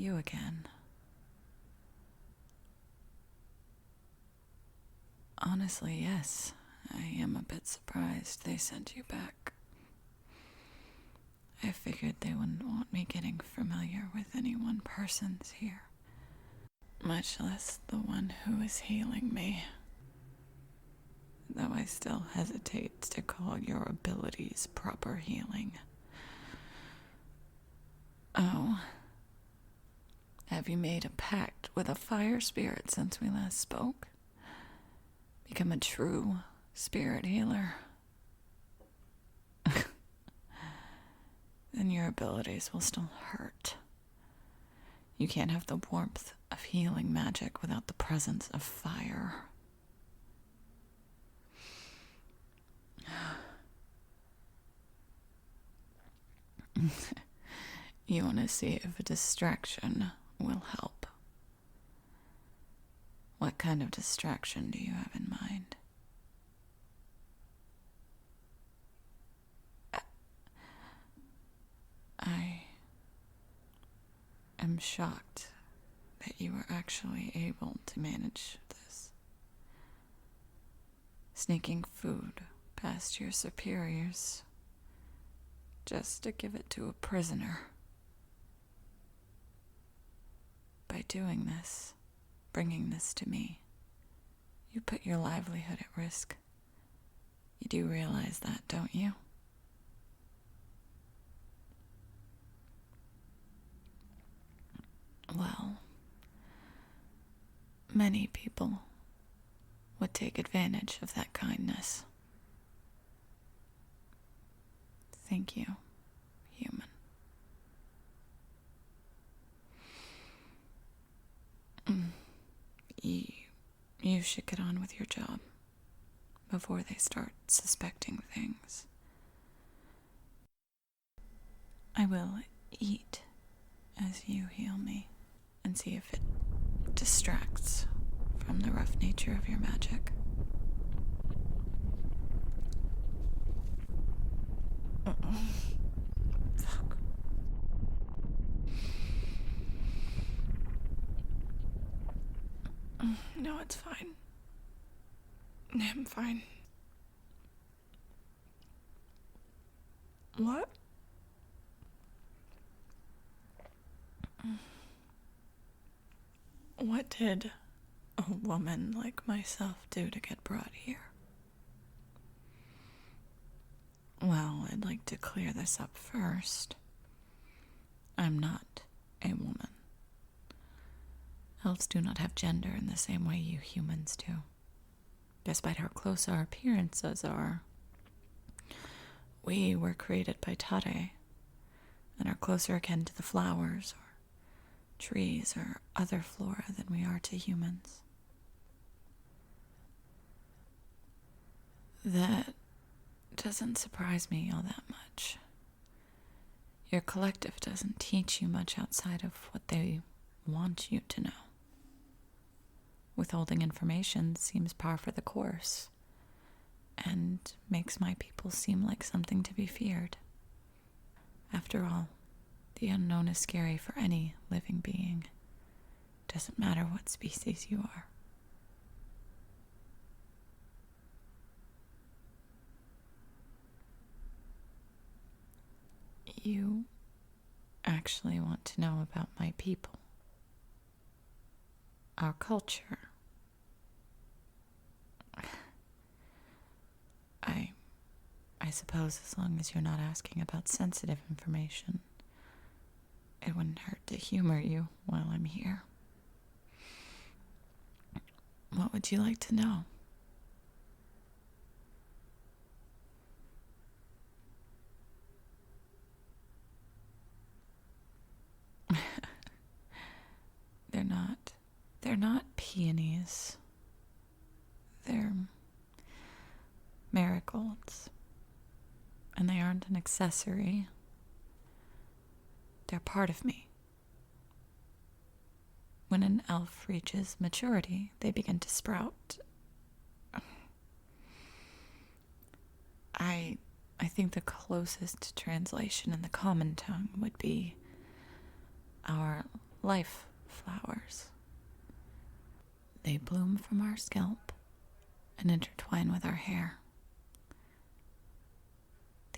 you again. Honestly, yes. I am a bit surprised they sent you back. I figured they wouldn't want me getting familiar with any one person's here, much less the one who is healing me. Though I still hesitate to call your abilities proper healing. Oh. Have you made a pact with a fire spirit since we last spoke? Become a true spirit healer. Then your abilities will still hurt. You can't have the warmth of healing magic without the presence of fire. You want to see if a distraction will help. What kind of distraction do you have in mind? I am shocked that you were actually able to manage this. Sneaking food past your superiors just to give it to a prisoner. By doing this, bringing this to me, you put your livelihood at risk. You do realize that, don't you? Well, many people would take advantage of that kindness. Thank you, human. You should get on with your job before they start suspecting things. I will eat as you heal me and see if it distracts from the rough nature of your magic. Fuck. No, it's fine. I'm fine. What? What did a woman like myself do to get brought here? Well, I'd like to clear this up first. I'm not a woman. Elves do not have gender in the same way you humans do. Despite how close our appearances are, we were created by Tare and are closer akin to the flowers or trees or other flora than we are to humans. That doesn't surprise me all that much. Your collective doesn't teach you much outside of what they want you to know. Withholding information seems par for the course, and makes my people seem like something to be feared. After all, the unknown is scary for any living being. Doesn't matter what species you are. You actually want to know about my people, our culture. I suppose as long as you're not asking about sensitive information, it wouldn't hurt to humor you while I'm here. What would you like to know? They're not peonies. They're marigolds. And they aren't an accessory. They're part of me. When an elf reaches maturity, they begin to sprout. I think the closest translation in the common tongue would be our life flowers. They bloom from our scalp and intertwine with our hair.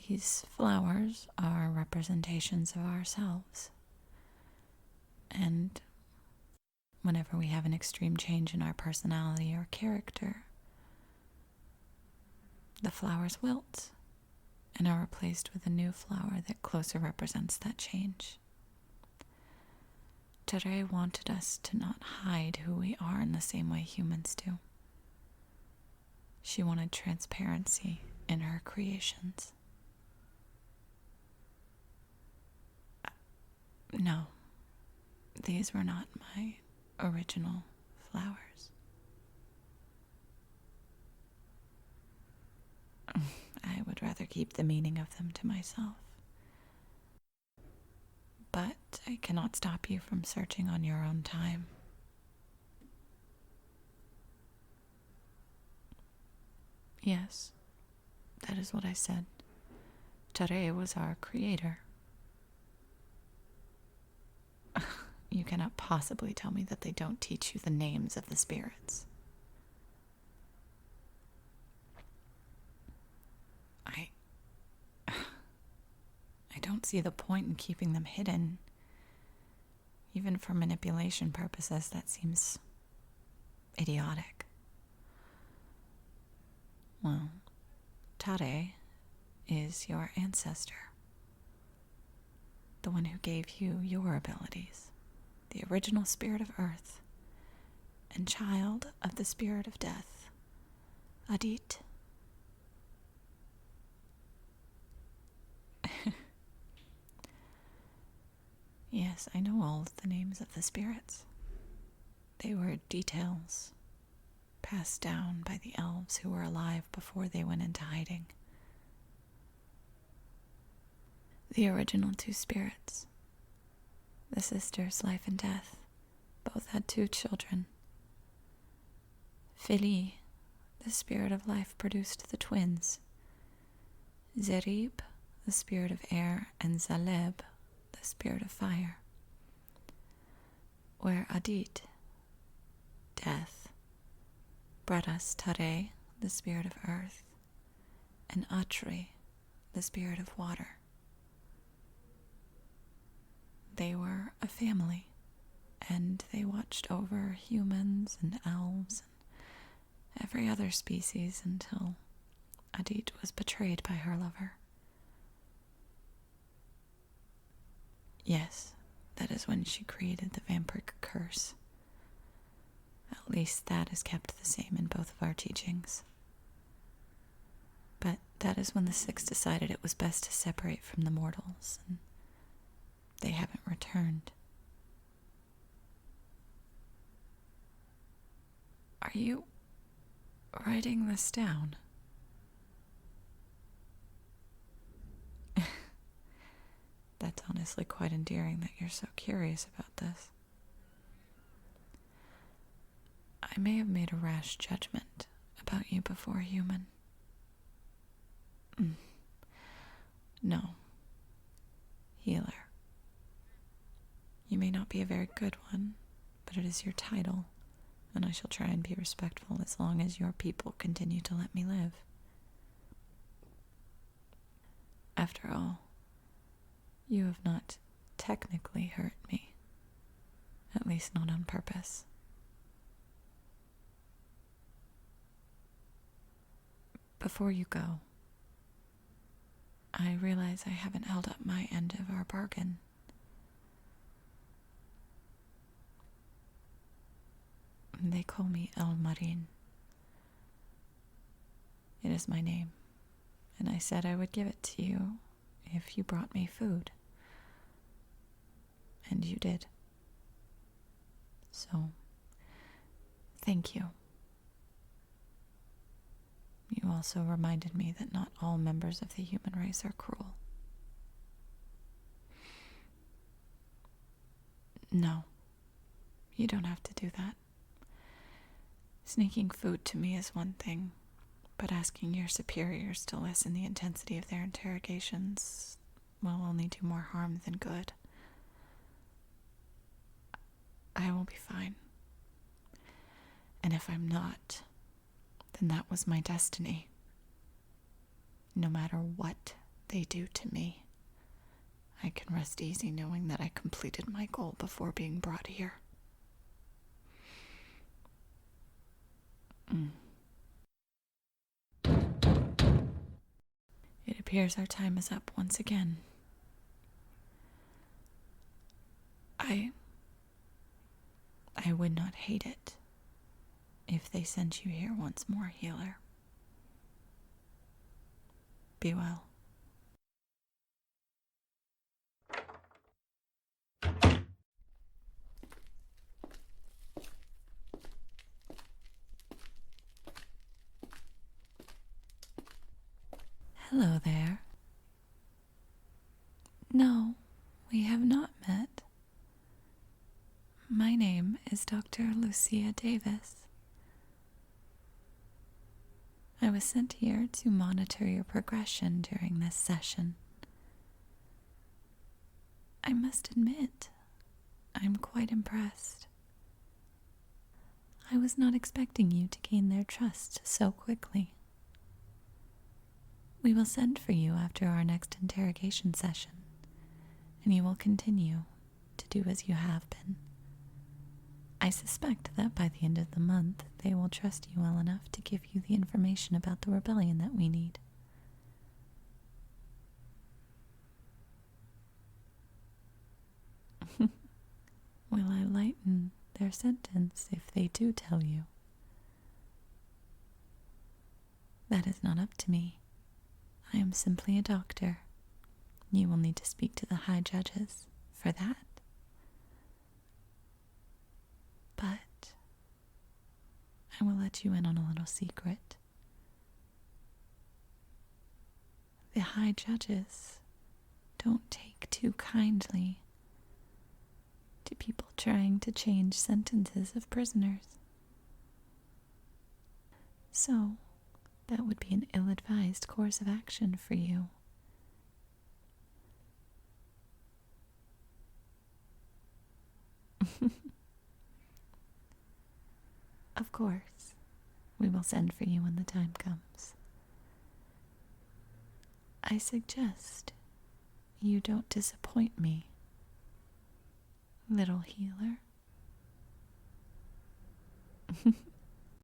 These flowers are representations of ourselves. And whenever we have an extreme change in our personality or character, the flowers wilt and are replaced with a new flower that closer represents that change. Tere wanted us to not hide who we are in the same way humans do. She wanted transparency in her creations. No, these were not my original flowers. I would rather keep the meaning of them to myself. But I cannot stop you from searching on your own time. Yes, that is what I said. Tere was our creator. You cannot possibly tell me that they don't teach you the names of the spirits. I don't see the point in keeping them hidden. Even for manipulation purposes, that seems idiotic. Well, Tere is your ancestor. The one who gave you your abilities. The original spirit of earth. And child of the spirit of death. Adit. Yes, I know all of the names of the spirits. They were details passed down by the elves who were alive before they went into hiding. The original two spirits, the sisters, Life and Death, both had 2 children. Fili, the spirit of life, produced the twins. Zerib, the spirit of air, and Zaleb, the spirit of fire. Where Adit, death, brought us Tere, the spirit of earth, and Atri, the spirit of water. They were a family, and they watched over humans and elves and every other species until Adit was betrayed by her lover. Yes, that is when she created the vampiric curse. At least that is kept the same in both of our teachings. But that is when the Six decided it was best to separate from the mortals, and they haven't returned. Are you writing this down? That's honestly quite endearing that you're so curious about this. I may have made a rash judgment about you before, human. No. Healer. You may not be a very good one, but it is your title, and I shall try and be respectful as long as your people continue to let me live. After all, you have not technically hurt me, at least not on purpose. Before you go, I realize I haven't held up my end of our bargain. They call me El Marin. It is my name, and I said I would give it to you if you brought me food. And you did. So, thank you. You also reminded me that not all members of the human race are cruel. No, you don't have to do that. Sneaking food to me is one thing, but asking your superiors to lessen the intensity of their interrogations will only do more harm than good. I will be fine. And if I'm not, then that was my destiny. No matter what they do to me, I can rest easy knowing that I completed my goal before being brought here. It appears our time is up once again. I would not hate it if they sent you here once more, healer. Be well. Hello there. No, we have not met. My name is Dr. Lucia Davis. I was sent here to monitor your progression during this session. I must admit, I'm quite impressed. I was not expecting you to gain their trust so quickly. We will send for you after our next interrogation session, and you will continue to do as you have been. I suspect that by the end of the month, they will trust you well enough to give you the information about the rebellion that we need. Will I lighten their sentence if they do tell you? That is not up to me. I am simply a doctor. You will need to speak to the high judges for that. But I will let you in on a little secret. The high judges don't take too kindly to people trying to change sentences of prisoners. So, that would be an ill-advised course of action for you. Of course, we will send for you when the time comes. I suggest you don't disappoint me, little healer.